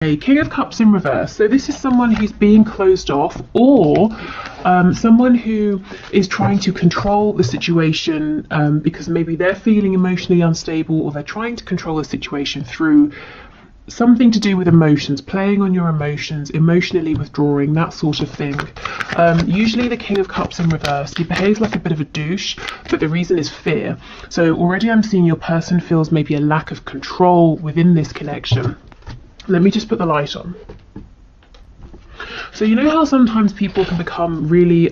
A King of Cups in reverse. So this is someone who's being closed off, or someone who is trying to control the situation because maybe they're feeling emotionally unstable, or they're trying to control the situation through something to do with emotions, playing on your emotions, emotionally withdrawing, that sort of thing. Usually the King of Cups in reverse, he behaves like a bit of a douche, but the reason is fear. So already I'm seeing your person feels maybe a lack of control within this connection. Let me just put the light on. So you know how sometimes people can become really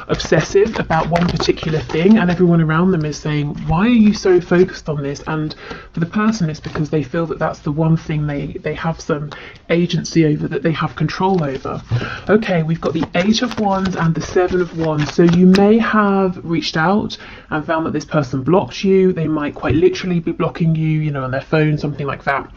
obsessive about one particular thing, and everyone around them is saying, why are you so focused on this? And for the person, it's because they feel that that's the one thing they have some agency over, that they have control over. Okay, we've got the 8 of Wands and the 7 of Wands. So you may have reached out and found that this person blocked you. They might quite literally be blocking you, you know, on their phone, something like that.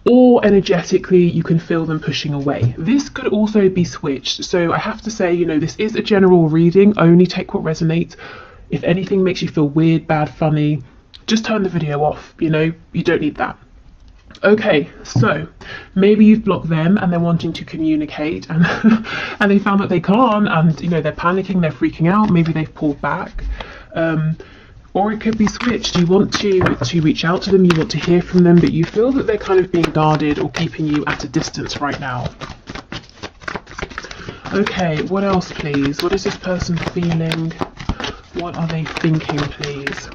Or energetically, you can feel them pushing away. This could also be switched. So I have to say, you know, this is a general reading. Only take what resonates. If anything makes you feel weird, bad, funny, just turn the video off. You know, you don't need that. Okay, so maybe you've blocked them and they're wanting to communicate, and and they found that they can't, and you know, they're panicking, they're freaking out. Maybe they've pulled back. Or it could be switched. You want to reach out to them, you want to hear from them, but you feel that they're kind of being guarded or keeping you at a distance right now. Okay, what else, please? What is this person feeling? What are they thinking, please?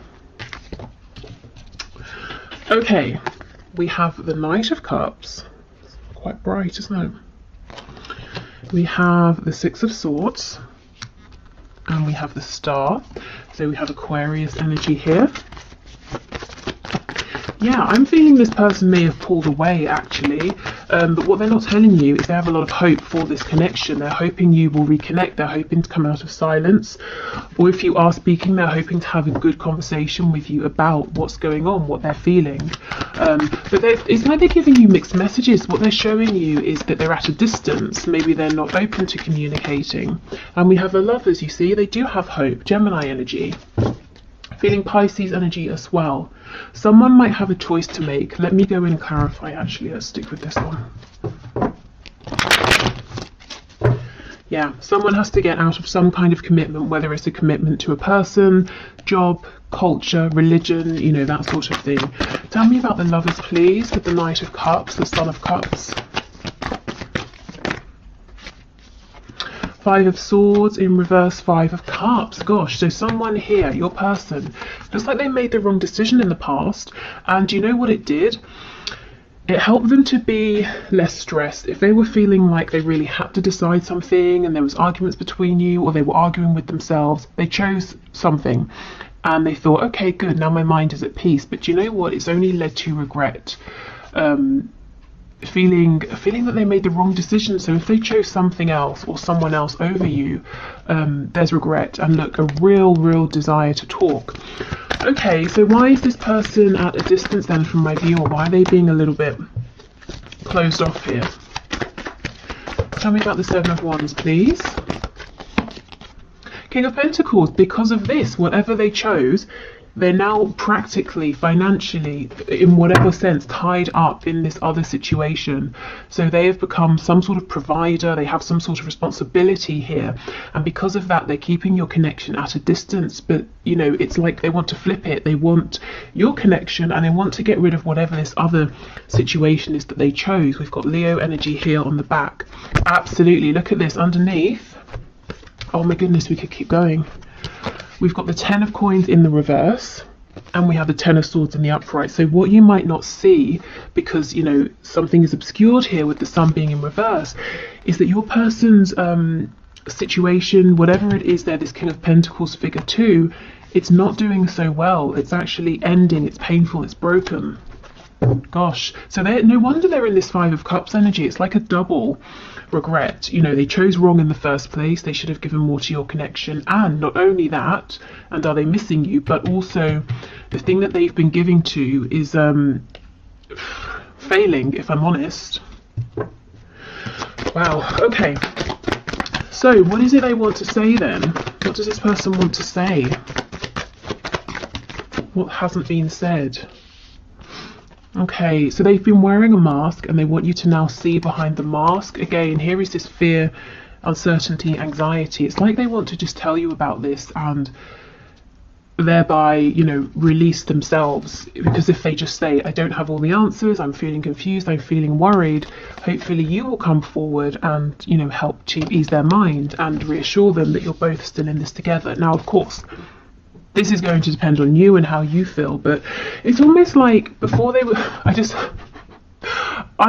Okay, we have the Knight of Cups. It's quite bright, isn't it? We have the 6 of Swords. And we have the Star. So we have Aquarius energy here. Yeah, I'm feeling this person may have pulled away actually, but what they're not telling you is they have a lot of hope for this connection. They're hoping you will reconnect, they're hoping to come out of silence, or if you are speaking, they're hoping to have a good conversation with you about what's going on, what they're feeling. But it's like they're giving you mixed messages. What they're showing you is that they're at a distance, maybe they're not open to communicating. And we have the Lovers, you see, they do have hope, Gemini energy. Feeling Pisces energy as well. Someone might have a choice to make. Let me go and clarify actually. Let's stick with this one. Yeah, someone has to get out of some kind of commitment, whether it's a commitment to a person, job, culture, religion, you know, that sort of thing. Tell me about the Lovers, please, with the Knight of Cups, the Son of Cups. 5 of Swords in reverse, 5 of Cups. Gosh, so someone here, your person, looks like they made the wrong decision in the past, and you know what it did? It helped them to be less stressed. If they were feeling like they really had to decide something and there was arguments between you, or they were arguing with themselves, they chose something and they thought, okay, good, now my mind is at peace. But you know what? It's only led to regret. Feeling that they made the wrong decision. So if they chose something else or someone else over you, there's regret and look, a real desire to talk. Okay, so why is this person at a distance then from my view, or why are they being a little bit closed off here? Tell me about the 7 of Wands, please. King of Pentacles. Because of this, whatever they chose, they're now practically, financially, in whatever sense, tied up in this other situation. So they have become some sort of provider, they have some sort of responsibility here. And because of that, they're keeping your connection at a distance. But, you know, it's like they want to flip it. They want your connection and they want to get rid of whatever this other situation is that they chose. We've got Leo energy here on the back. Absolutely. Look at this underneath. Oh my goodness, we could keep going. We've got the 10 of Coins in the reverse, and we have the 10 of Swords in the upright. So what you might not see, because, you know, something is obscured here with the Sun being in reverse, is that your person's situation, whatever it is there, this King of Pentacles figure 2, it's not doing so well. It's actually ending, it's painful, it's broken. Gosh, so no wonder they're in this 5 of Cups energy. It's like a double regret. You know, they chose wrong in the first place. They should have given more to your connection. And not only that, and are they missing you, but also the thing that they've been giving to is failing, if I'm honest. Wow, okay. So what is it they want to say then? What does this person want to say? What hasn't been said? Okay, so they've been wearing a mask and they want you to now see behind the mask. Again, here is this fear, uncertainty, anxiety. It's like they want to just tell you about this and thereby, release themselves. Because if they just say, I don't have all the answers, I'm feeling confused, I'm feeling worried, hopefully you will come forward and, help ease their mind and reassure them that you're both still in this together. Now, of course, this is going to depend on you and how you feel, but it's almost like before they were, I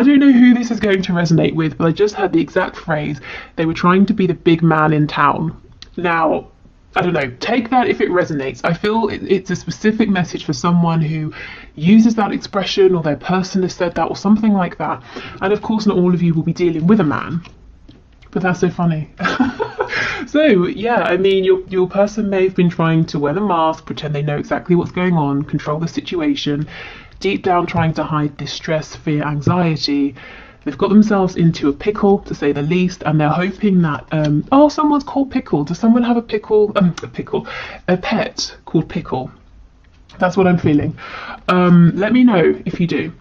don't know who this is going to resonate with, but I just heard the exact phrase, they were trying to be the big man in town. Now, I don't know, take that if it resonates. I feel it's a specific message for someone who uses that expression, or their person has said that, or something like that. And of course, not all of you will be dealing with a man, but that's so funny. So yeah, I mean, your person may have been trying to wear the mask, pretend they know exactly what's going on, control the situation, deep down trying to hide distress, fear, anxiety. They've got themselves into a pickle, to say the least, and they're hoping that, someone's called Pickle. Does someone have a pet called Pickle? That's what I'm feeling. Let me know if you do.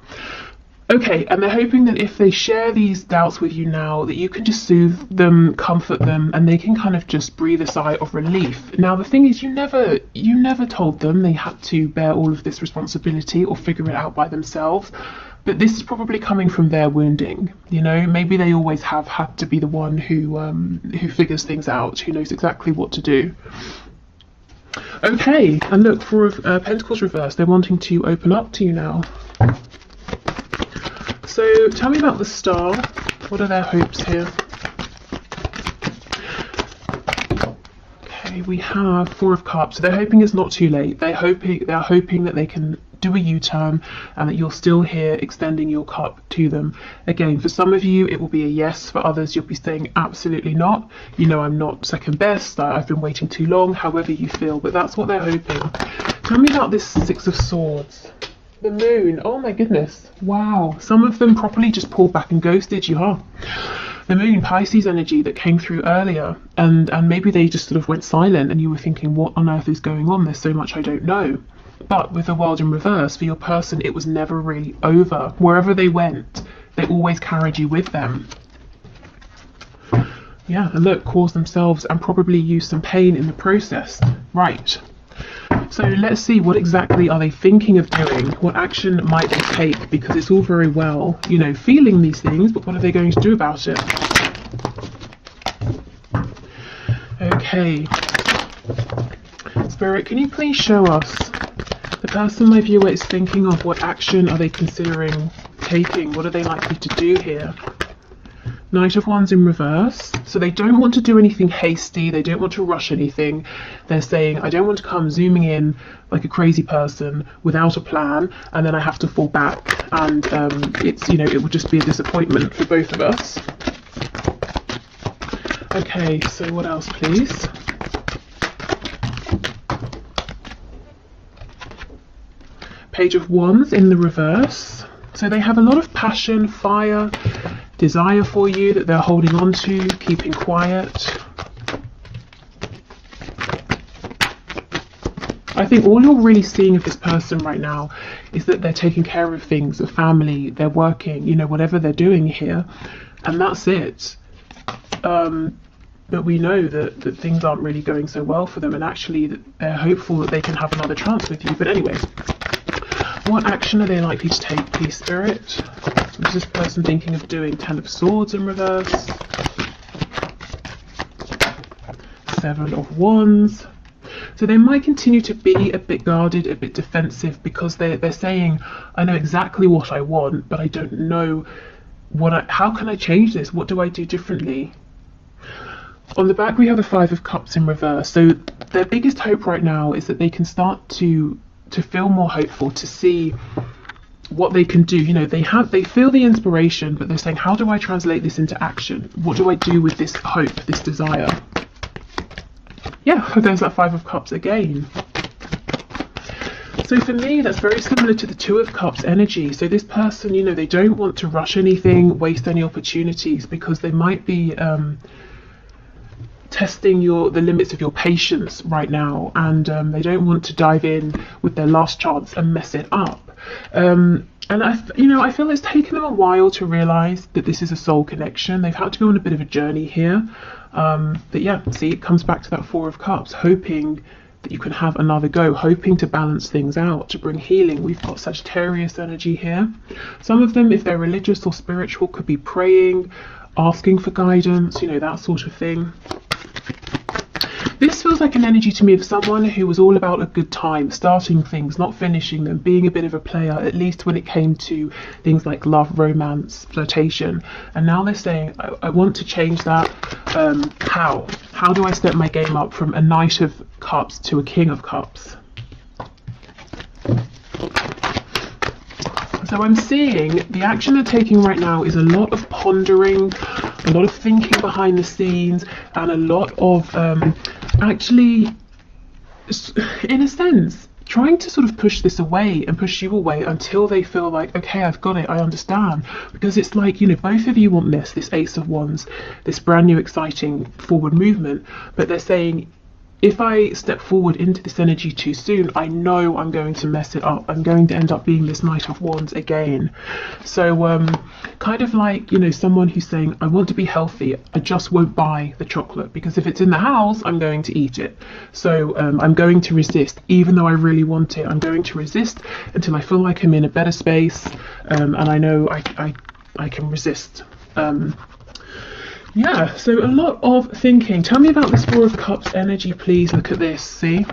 Okay, and they're hoping that if they share these doubts with you now, that you can just soothe them, comfort them, and they can kind of just breathe a sigh of relief. Now, the thing is, you never told them they had to bear all of this responsibility or figure it out by themselves. But this is probably coming from their wounding. Maybe they always have had to be the one who figures things out, who knows exactly what to do. Okay, and look, for Pentacles reversed, they're wanting to open up to you now. So tell me about the Star. What are their hopes here? Okay, we have Four of Cups. So they're hoping it's not too late. They're hoping that they can do a U-turn and that you're still here extending your cup to them. Again, for some of you it will be a yes, for others you'll be saying absolutely not. I'm not second best, I've been waiting too long, however you feel, but that's what they're hoping. Tell me about this Six of Swords. The Moon. Oh my goodness. Wow. Some of them properly just pulled back and ghosted you, huh? The Moon, Pisces energy that came through earlier, and maybe they just sort of went silent and you were thinking, what on earth is going on? There's so much I don't know. But with the World in reverse, for your person, it was never really over. Wherever they went, they always carried you with them. Yeah, and look, caused themselves and probably used some pain in the process. Right. So let's see, what exactly are they thinking of doing? What action might they take? Because it's all very well, feeling these things, but what are they going to do about it? Okay. Spirit, can you please show us the person my viewer is thinking of? What action are they considering taking? What are they likely to do here? Knight of Wands in reverse. So they don't want to do anything hasty. They don't want to rush anything. They're saying, I don't want to come zooming in like a crazy person without a plan, and then I have to fall back. And it would just be a disappointment for both of us. Okay, so what else, please? Page of Wands in the reverse. So they have a lot of passion, fire, desire for you that they're holding on to, keeping quiet. I think all you're really seeing of this person right now is that they're taking care of things, a family, they're working, whatever they're doing here, and that's it. But we know that things aren't really going so well for them, and actually that they're hopeful that they can have another chance with you. But anyway, what action are they likely to take, please, Spirit? What is this person thinking of doing? Ten of Swords in reverse. Seven of Wands. So they might continue to be a bit guarded, a bit defensive, because they're saying, I know exactly what I want, but I don't know how can I change this? What do I do differently? On the back we have the Five of Cups in reverse. So their biggest hope right now is that they can start to feel more hopeful, to see what they can do. They feel the inspiration, but they're saying, how do I translate this into action? What do I do with this hope, this desire? Yeah, there's that Five of Cups again. So for me, that's very similar to the Two of Cups energy. So this person, they don't want to rush anything, waste any opportunities, because they might be testing the limits of your patience right now, and they don't want to dive in with their last chance and mess it up. And And I feel it's taken them a while to realize that this is a soul connection. They've had to go on a bit of a journey here. But yeah, see, it comes back to that Four of Cups, hoping that you can have another go, hoping to balance things out, to bring healing. We've got Sagittarius energy here. Some of them, if they're religious or spiritual, could be praying, asking for guidance, that sort of thing. This feels like an energy to me of someone who was all about a good time, starting things, not finishing them, being a bit of a player, at least when it came to things like love, romance, flirtation. And now they're saying, I want to change that. How? How do I step my game up from a Knight of Cups to a King of Cups? So I'm seeing the action they're taking right now is a lot of pondering, a lot of thinking behind the scenes, and a lot of actually, in a sense, trying to sort of push this away and push you away until they feel like, okay, I've got it, I understand. Because it's like, both of you want this Ace of Wands, this brand new exciting forward movement, but they're saying, if I step forward into this energy too soon, I know I'm going to mess it up. I'm going to end up being this Knight of Wands again. So kind of like, someone who's saying, I want to be healthy, I just won't buy the chocolate, because if it's in the house, I'm going to eat it. So I'm going to resist, even though I really want it. I'm going to resist until I feel like I'm in a better space, and I know I can resist. Yeah, so a lot of thinking. Tell me about this Four of Cups energy, please. Look at this, see?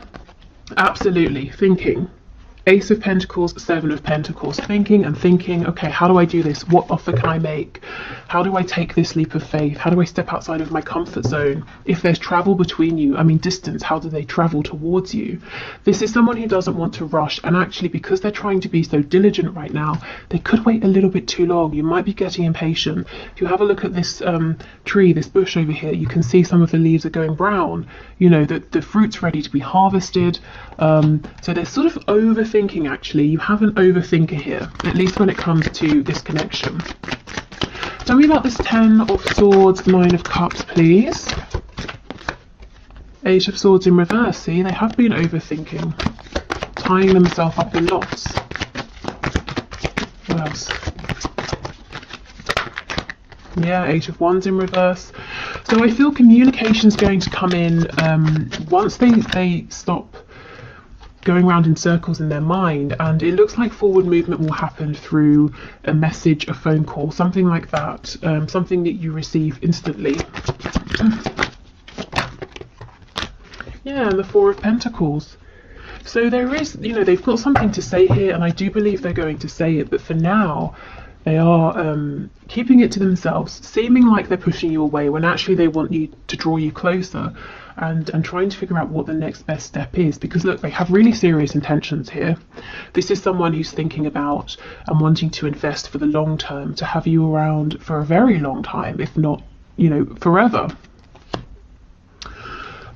Absolutely, thinking. Ace of Pentacles, Seven of Pentacles, thinking and thinking, okay, how do I do this? What offer can I make? How do I take this leap of faith? How do I step outside of my comfort zone? If there's travel between you, distance, how do they travel towards you? This is someone who doesn't want to rush, and actually, because they're trying to be so diligent right now, they could wait a little bit too long. You might be getting impatient. If you have a look at this tree, this bush over here, you can see some of the leaves are going brown. The fruit's ready to be harvested. So they're sort of overthinking. Actually, you have an overthinker here, at least when it comes to this connection. Tell me about this Ten of Swords, Nine of Cups, please. Eight of Swords in reverse. See, they have been overthinking, tying themselves up in knots. What else? Yeah, Eight of Wands in reverse. So I feel communication's going to come in once they stop going around in circles in their mind, and it looks like forward movement will happen through a message, a phone call, something like that, something that you receive instantly. Yeah, and the Four of Pentacles. So there is, they've got something to say here, and I do believe they're going to say it, but for now they are keeping it to themselves, seeming like they're pushing you away when actually they want you to draw you closer, and trying to figure out what the next best step is, because look, they have really serious intentions here. This is someone who's thinking about and wanting to invest for the long term, to have you around for a very long time, if not, forever.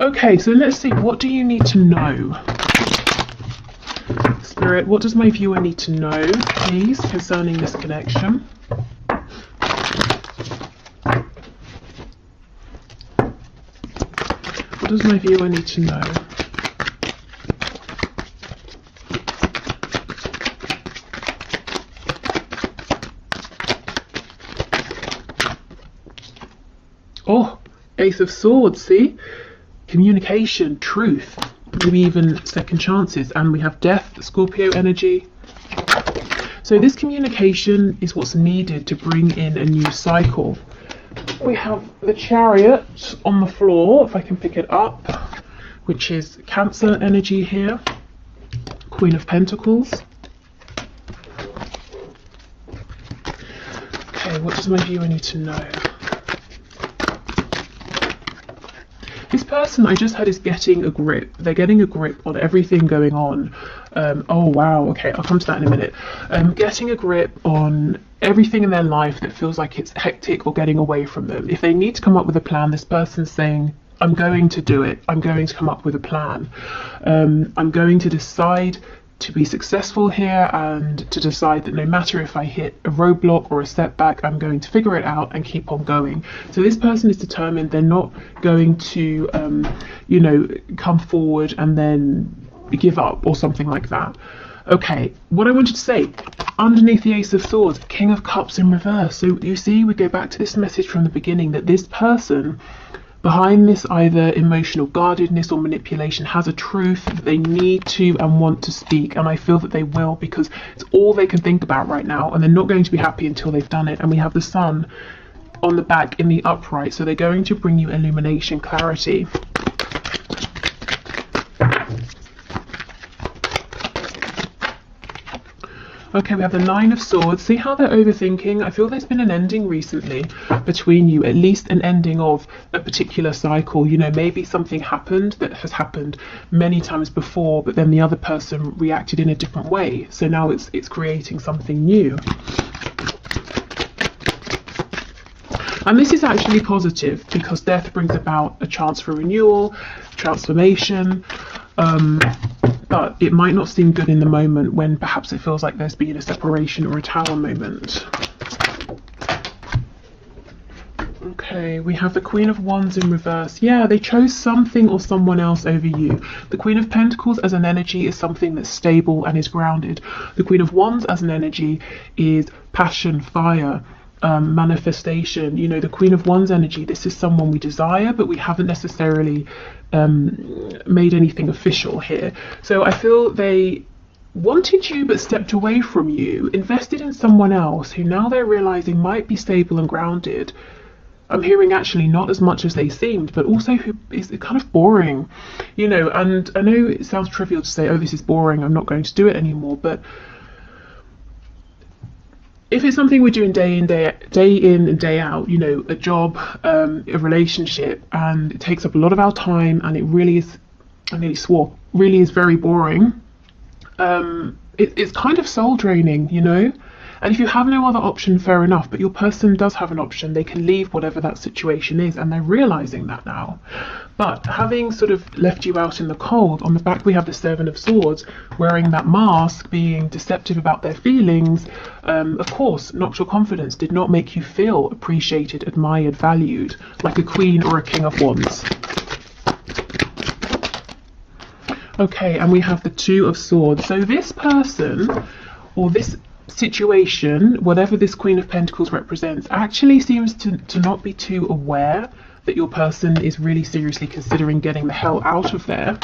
Okay, so let's see, what do you need to know? Spirit, what does my viewer need to know, please, concerning this connection? What does my viewer need to know? Oh, Ace of Swords, see? Communication, truth, maybe even second chances. And we have Death, Scorpio energy. So this communication is what's needed to bring in a new cycle. We have the Chariot on the floor, if I can pick it up, which is Cancer energy here. Queen of Pentacles. Okay, what does my viewer need to know? This person I just had is getting a grip. They're getting a grip on everything going on. Oh wow, okay, I'll come to that in a minute. Getting a grip on everything in their life that feels like it's hectic or getting away from them. If they need to come up with a plan, this person's saying, I'm going to do it. I'm going to come up with a plan. I'm going to decide to be successful here, and to decide that no matter if I hit a roadblock or a setback, I'm going to figure it out and keep on going. So this person is determined. They're not going to, come forward and then give up or something like that. Okay, what I wanted to say, underneath the Ace of Swords, King of Cups in reverse. So you see, we go back to this message from the beginning that this person behind this either emotional guardedness or manipulation has a truth that they need to and want to speak, and I feel that they will, because it's all they can think about right now, and they're not going to be happy until they've done it. And we have the Sun on the back in the upright, so they're going to bring you illumination, clarity. Okay, we have the Nine of Swords. See how they're overthinking? I feel there's been an ending recently between you, at least an ending of a particular cycle. You know, maybe something happened that has happened many times before, but then the other person reacted in a different way. So now it's creating something new. And this is actually positive, because death brings about a chance for renewal, transformation. But it might not seem good in the moment when perhaps it feels like there's been a separation or a Tower moment. Okay, we have the Queen of Wands in reverse. Yeah, they chose something or someone else over you. The Queen of Pentacles as an energy is something that's stable and is grounded. The Queen of Wands as an energy is passion, fire, manifestation. You know, the Queen of Wands energy, this is someone we desire, but we haven't necessarily made anything official here. So I feel they wanted you but stepped away from you, invested in someone else who now they're realizing might be stable and grounded. I'm hearing actually not as much as they seemed, but also who is kind of boring, you know. And I know it sounds trivial to say, oh, this is boring, I'm not going to do it anymore, but if it's something we're doing day in and day out, you know, a job, a relationship, and it takes up a lot of our time, and it really is, I nearly swore, really is very boring, it's kind of soul draining, you know. And if you have no other option, fair enough, but your person does have an option. They can leave whatever that situation is, and they're realizing that now. But having sort of left you out in the cold, on the back we have the Seven of Swords, wearing that mask, being deceptive about their feelings, of course, knocked your confidence, did not make you feel appreciated, admired, valued, like a Queen or a King of Wands. Okay, and we have the Two of Swords. So this person, or this situation, whatever this Queen of Pentacles represents, actually seems to not be too aware that your person is really seriously considering getting the hell out of there.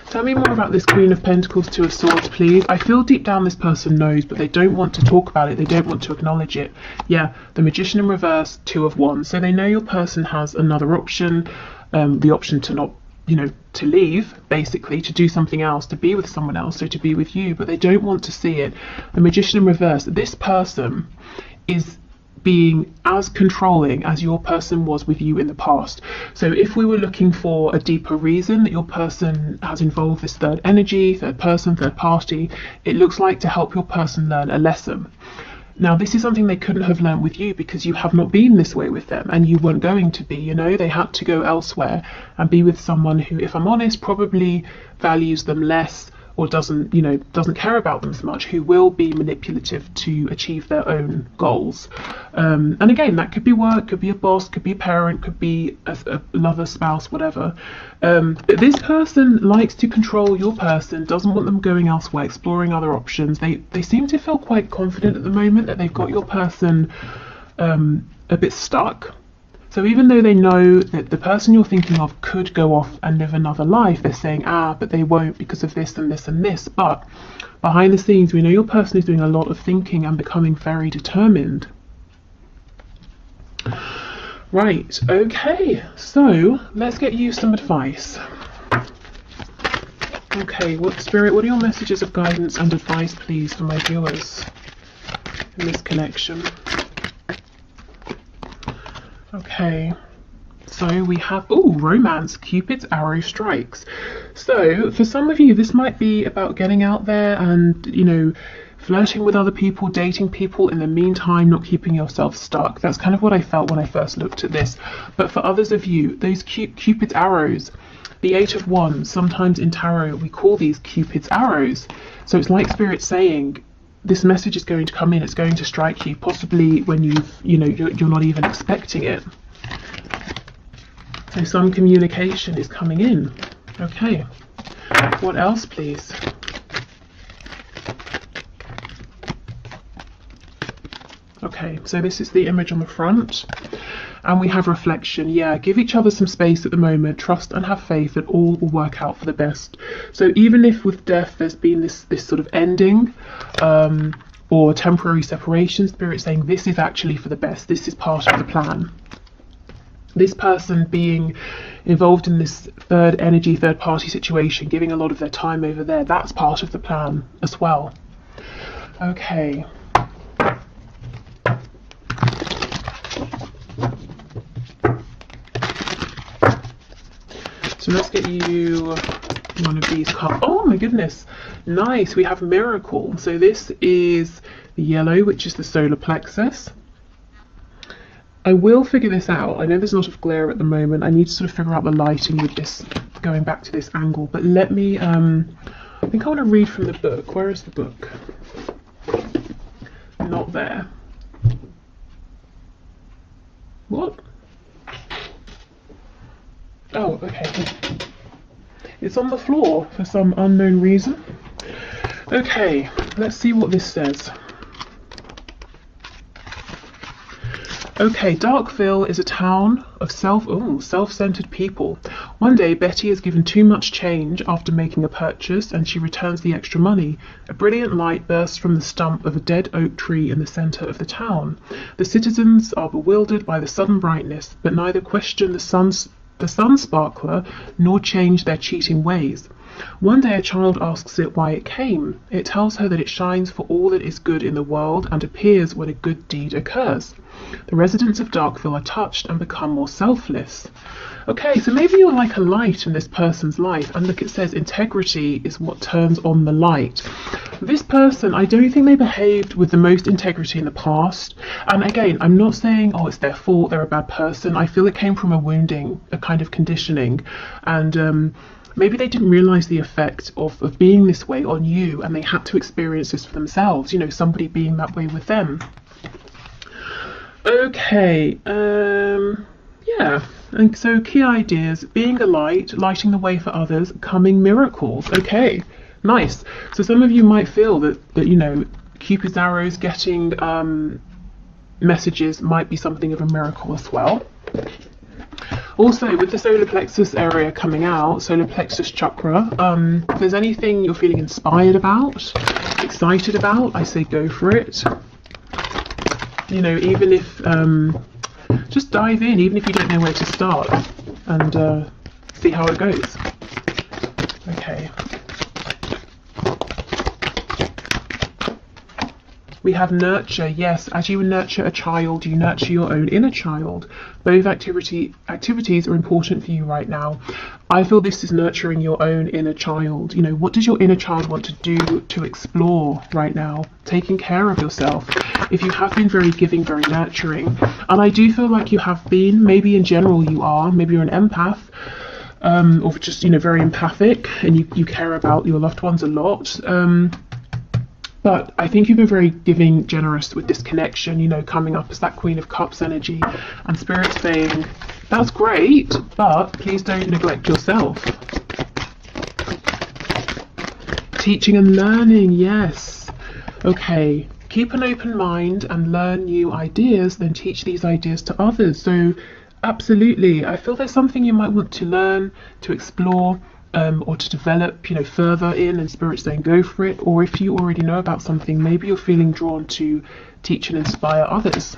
Tell me more about this Queen of Pentacles, Two of Swords, please. I feel deep down this person knows, but they don't want to talk about it. They don't want to acknowledge it. Yeah, the Magician in reverse, Two of Wands. So they know your person has another option, the option to not, you know, to leave, basically, to do something else, to be with someone else, so to be with you, but they don't want to see it. The Magician in reverse, this person is being as controlling as your person was with you in the past. So if we were looking for a deeper reason that your person has involved this third energy, third person, third party, it looks like to help your person learn a lesson. Now, this is something they couldn't have learned with you, because you have not been this way with them, and you weren't going to be, you know. They had to go elsewhere and be with someone who, if I'm honest, probably values them less, or doesn't, you know, doesn't care about them so much, who will be manipulative to achieve their own goals. And again, that could be work, could be a boss, could be a parent, could be a lover, spouse, whatever. But this person likes to control your person, doesn't want them going elsewhere, exploring other options. They seem to feel quite confident at the moment that they've got your person a bit stuck. So even though they know that the person you're thinking of could go off and live another life, they're saying, but they won't because of this and this and this. But behind the scenes, we know your person is doing a lot of thinking and becoming very determined. Right, okay, so let's get you some advice. Okay, Spirit, what are your messages of guidance and advice, please, for my viewers in this connection? Okay, so we have, romance, Cupid's arrow strikes. So for some of you, this might be about getting out there and, you know, flirting with other people, dating people, in the meantime not keeping yourself stuck. That's kind of what I felt when I first looked at this. But for others of you, those Cupid's arrows, the Eight of Wands, sometimes in tarot we call these Cupid's arrows. So it's like Spirit saying, this message is going to come in, it's going to strike you, possibly when you're not even expecting it. So some communication is coming in. Okay, what else, please? Okay, so this is the image on the front, and we have reflection. Yeah, give each other some space at the moment, trust and have faith that all will work out for the best. So even if with death there's been this sort of ending, or temporary separation, Spirit saying this is actually for the best, this is part of the plan. This person being involved in this third energy, third party situation, giving a lot of their time over there, that's part of the plan as well. Okay. So let's get you one of these cards. Oh my goodness, nice. We have Miracle. So this is the yellow, which is the solar plexus. I will figure this out. I know there's a lot of glare at the moment. I need to sort of figure out the lighting with this, going back to this angle. But let me, I think I want to read from the book. Where is the book? Not there. What? Oh, okay. It's on the floor for some unknown reason. Okay, let's see what this says. Okay, Darkville is a town of self-centered people. One day, Betty is given too much change after making a purchase, and she returns the extra money. A brilliant light bursts from the stump of a dead oak tree in the center of the town. The citizens are bewildered by the sudden brightness, but neither question the sun sparkler nor change their cheating ways. One day a child asks it why it came. It tells her that it shines for all that is good in the world and appears when a good deed occurs. The residents of Darkville are touched and become more selfless. Okay, so maybe you're like a light in this person's life, and look, it says integrity is what turns on the light. This person, I don't think they behaved with the most integrity in the past. And again, I'm not saying, oh, it's their fault, they're a bad person. I feel it came from a wounding, a kind of conditioning. And maybe they didn't realize the effect of being this way on you, and they had to experience this for themselves, you know, somebody being that way with them. Okay, yeah, and so key ideas: being a light, lighting the way for others, coming miracles. Okay, nice. So some of you might feel that you know, Cupid's arrows, getting messages might be something of a miracle as well. Also, with the solar plexus area coming out, solar plexus chakra, if there's anything you're feeling inspired about, excited about, I say go for it. You know, even if, just dive in, even if you don't know where to start, and see how it goes. Okay. We have nurture. Yes, as you nurture a child, you nurture your own inner child. Both activities are important for you right now. I feel this is nurturing your own inner child. You know, what does your inner child want to do, to explore right now? Taking care of yourself. If you have been very giving, very nurturing, and I do feel like you have been, maybe in general you are, maybe you're an empath, or just, you know, very empathic, and you care about your loved ones a lot. But I think you've been very giving, generous with this connection, you know, coming up as that Queen of Cups energy, and Spirit saying, that's great, but please don't neglect yourself. Teaching and learning, yes. Okay, keep an open mind and learn new ideas, then teach these ideas to others. So absolutely, I feel there's something you might want to learn, to explore, or to develop, you know, further in, and Spirit saying go for it. Or if you already know about something, maybe you're feeling drawn to teach and inspire others.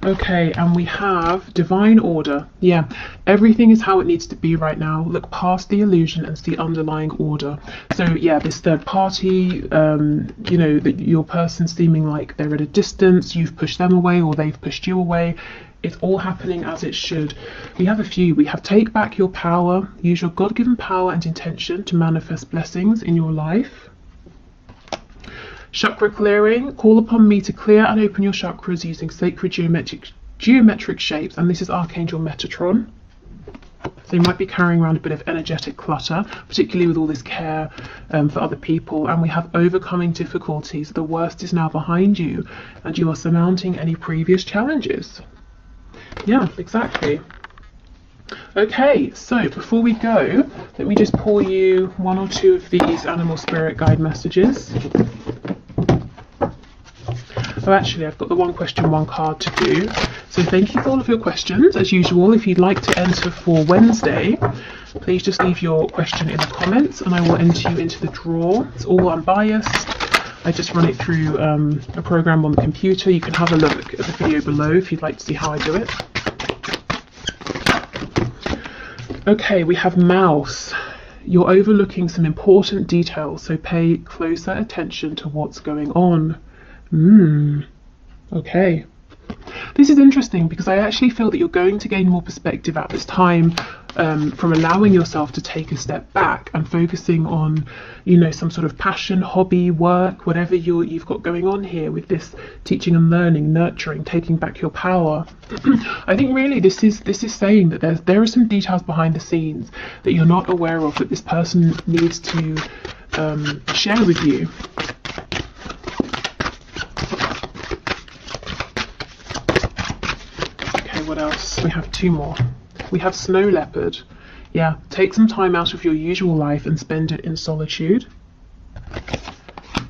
Okay, and we have divine order. Yeah, everything is how it needs to be right now. Look past the illusion and see underlying order. So yeah, this third party, you know, that your person seeming like they're at a distance, you've pushed them away or they've pushed you away. It's all happening as it should. We have a few. We have take back your power, use your God-given power and intention to manifest blessings in your life. Chakra clearing, call upon me to clear and open your chakras using sacred geometric shapes, and this is Archangel Metatron. So you might be carrying around a bit of energetic clutter, particularly with all this care for other people. And we have overcoming difficulties. The worst is now behind you, and you are surmounting any previous challenges. Yeah, exactly. Okay, so before we go, let me just pull you one or two of these animal spirit guide messages. Oh, actually, I've got the one question, one card to do. So thank you for all of your questions. As usual, if you'd like to enter for Wednesday, please just leave your question in the comments and I will enter you into the draw. It's all unbiased. I just run it through a program on the computer. You can have a look at the video below if you'd like to see how I do it. Okay, we have mouse. You're overlooking some important details, so pay closer attention to what's going on. Okay. This is interesting because I actually feel that you're going to gain more perspective at this time from allowing yourself to take a step back and focusing on, you know, some sort of passion, hobby, work, whatever you've got going on here with this teaching and learning, nurturing, taking back your power. I think really this is saying that there are some details behind the scenes that you're not aware of that this person needs to share with you. What else? We have two more. We have snow leopard. Yeah, take some time out of your usual life and spend it in solitude.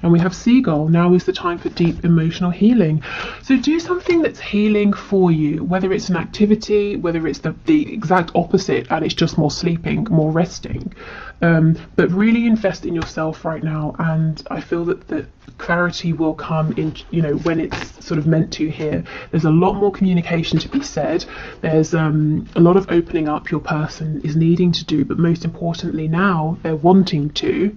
And we have seagull. Now is the time for deep emotional healing. So do something that's healing for you, whether it's an activity, whether it's the exact opposite and it's just more sleeping, more resting. But really invest in yourself right now, and I feel that the clarity will come in, you know, when it's sort of meant to here. There's a lot more communication to be said. There's a lot of opening up your person is needing to do, but most importantly now they're wanting to.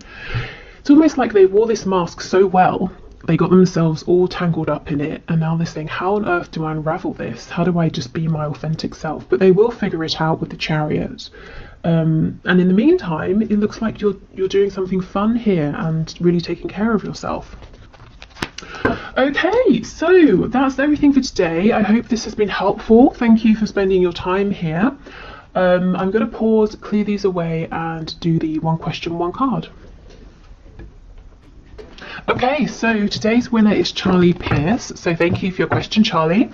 It's almost like they wore this mask so well, they got themselves all tangled up in it, and now they're saying, how on earth do I unravel this? How do I just be my authentic self? But they will figure it out with the Chariot. And in the meantime, it looks like you're doing something fun here and really taking care of yourself. Okay, so that's everything for today. I hope this has been helpful. Thank you for spending your time here. I'm going to pause, clear these away, and do the one question, one card. Okay, so today's winner is Charlie Pierce. So thank you for your question, Charlie.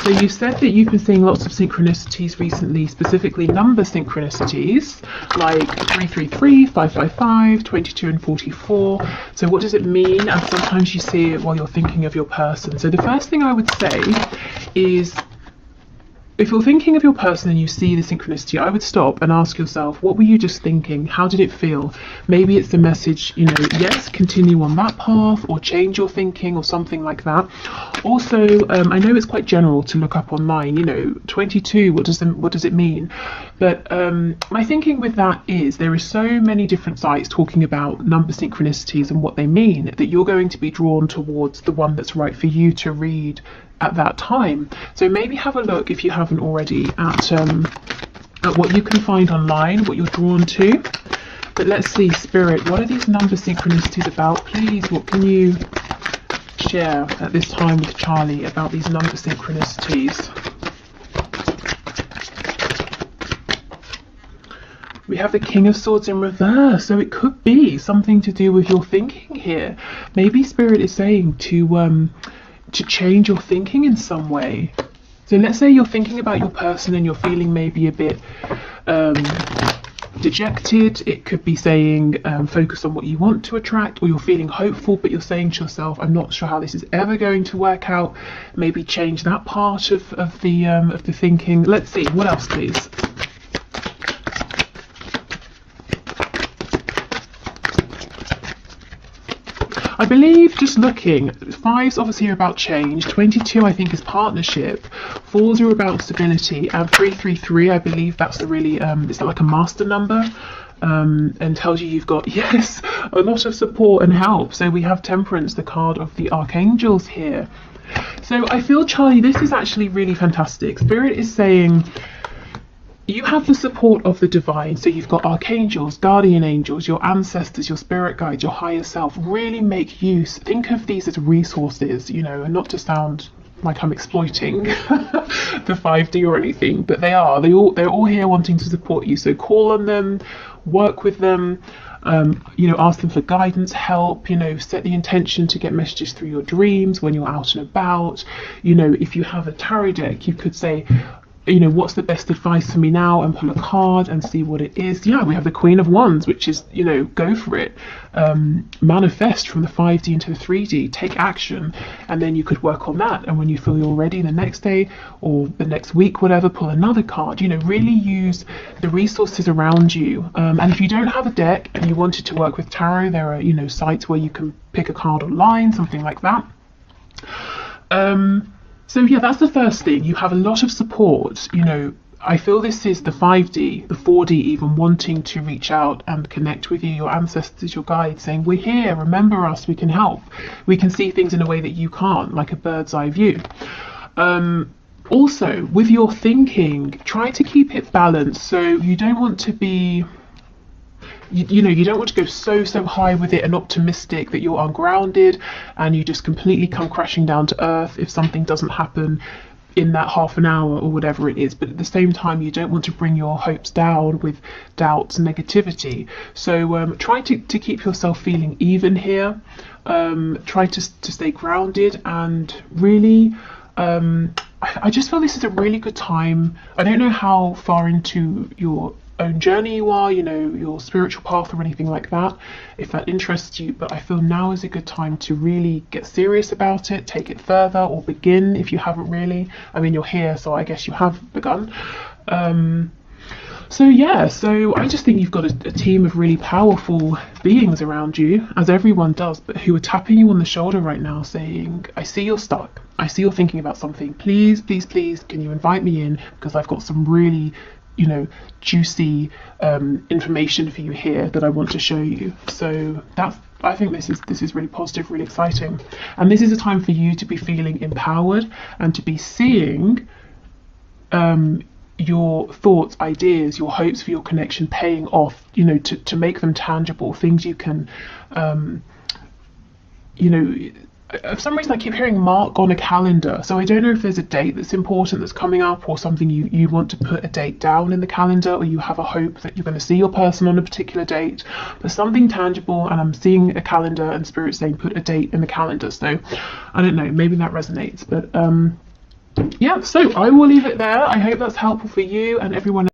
So you said that you've been seeing lots of synchronicities recently, specifically number synchronicities, like 333, 555, 22 and 44. So what does it mean? And sometimes you see it while you're thinking of your person. So the first thing I would say is, if you're thinking of your person and you see the synchronicity, I would stop and ask yourself, what were you just thinking? How did it feel? Maybe it's the message, you know, yes, continue on that path, or change your thinking, or something like that. Also, I know it's quite general to look up online, you know, 22, what does it mean? But my thinking with that is there are so many different sites talking about number synchronicities and what they mean that you're going to be drawn towards the one that's right for you to read at that time. So maybe have a look, if you haven't already, at what you can find online, what you're drawn to. But let's see, Spirit, what are these number synchronicities about? Please, what can you share at this time with Charlie about these number synchronicities? We have the King of Swords in reverse, so it could be something to do with your thinking here. Maybe Spirit is saying to change your thinking in some way. So let's say you're thinking about your person and you're feeling maybe a bit dejected. It could be saying focus on what you want to attract, or you're feeling hopeful but you're saying to yourself, I'm not sure how this is ever going to work out. Maybe change that part of the thinking. Let's see, what else please? I believe, just looking, 5s obviously are about change, 22 I think is partnership, 4s are about stability, and 333 I believe that's the really, it's like a master number, and tells you you've got, yes, a lot of support and help. So we have Temperance, the card of the Archangels here. So I feel, Charlie, this is actually really fantastic. Spirit is saying, you have the support of the divine, so you've got archangels, guardian angels, your ancestors, your spirit guides, your higher self. Really make use, think of these as resources, you know, and not to sound like I'm exploiting the 5D or anything, but they're all here wanting to support you. So call on them, work with them, you know, ask them for guidance, help, you know, set the intention to get messages through your dreams when you're out and about. You know, if you have a tarot deck, you could say, what's the best advice for me now, and pull a card and see what it is. Yeah, we have the Queen of Wands, which is, go for it. Manifest from the 5D into the 3D, take action, and then you could work on that. And when you feel you're ready the next day or the next week, whatever, pull another card. Really use the resources around you. And if you don't have a deck and you wanted to work with tarot, there are, sites where you can pick a card online, something like that. So yeah, that's the first thing. You have a lot of support. I feel this is the 5D, the 4D even, wanting to reach out and connect with you, your ancestors, your guides, saying, we're here, remember us, we can help. We can see things in a way that you can't, like a bird's eye view. Also, with your thinking, try to keep it balanced. So you don't want to be... you don't want to go so high with it and optimistic that you're ungrounded and you just completely come crashing down to earth if something doesn't happen in that half an hour or whatever it is. But at the same time, you don't want to bring your hopes down with doubts, negativity. So try to keep yourself feeling even here. Try to stay grounded, and really I just feel this is a really good time. I don't know how far into your own journey you are, your spiritual path or anything like that, if that interests you, but I feel now is a good time to really get serious about it, take it further, or begin if you haven't really. I mean, you're here, so I guess you have begun. So I just think you've got a team of really powerful beings around you, as everyone does, but who are tapping you on the shoulder right now saying, I see you're stuck, I see you're thinking about something, please can you invite me in, because I've got some really juicy information for you here that I want to show you. So I think this is really positive, really exciting, and this is a time for you to be feeling empowered and to be seeing your thoughts, ideas, your hopes for your connection paying off, to make them tangible, things you can for some reason I keep hearing mark on a calendar, so I don't know if there's a date that's important that's coming up, or something you want to put a date down in the calendar, or you have a hope that you're going to see your person on a particular date, but something tangible. And I'm seeing a calendar and spirit saying put a date in the calendar, so I don't know, maybe that resonates. But yeah, so I will leave it there. I hope that's helpful for you and everyone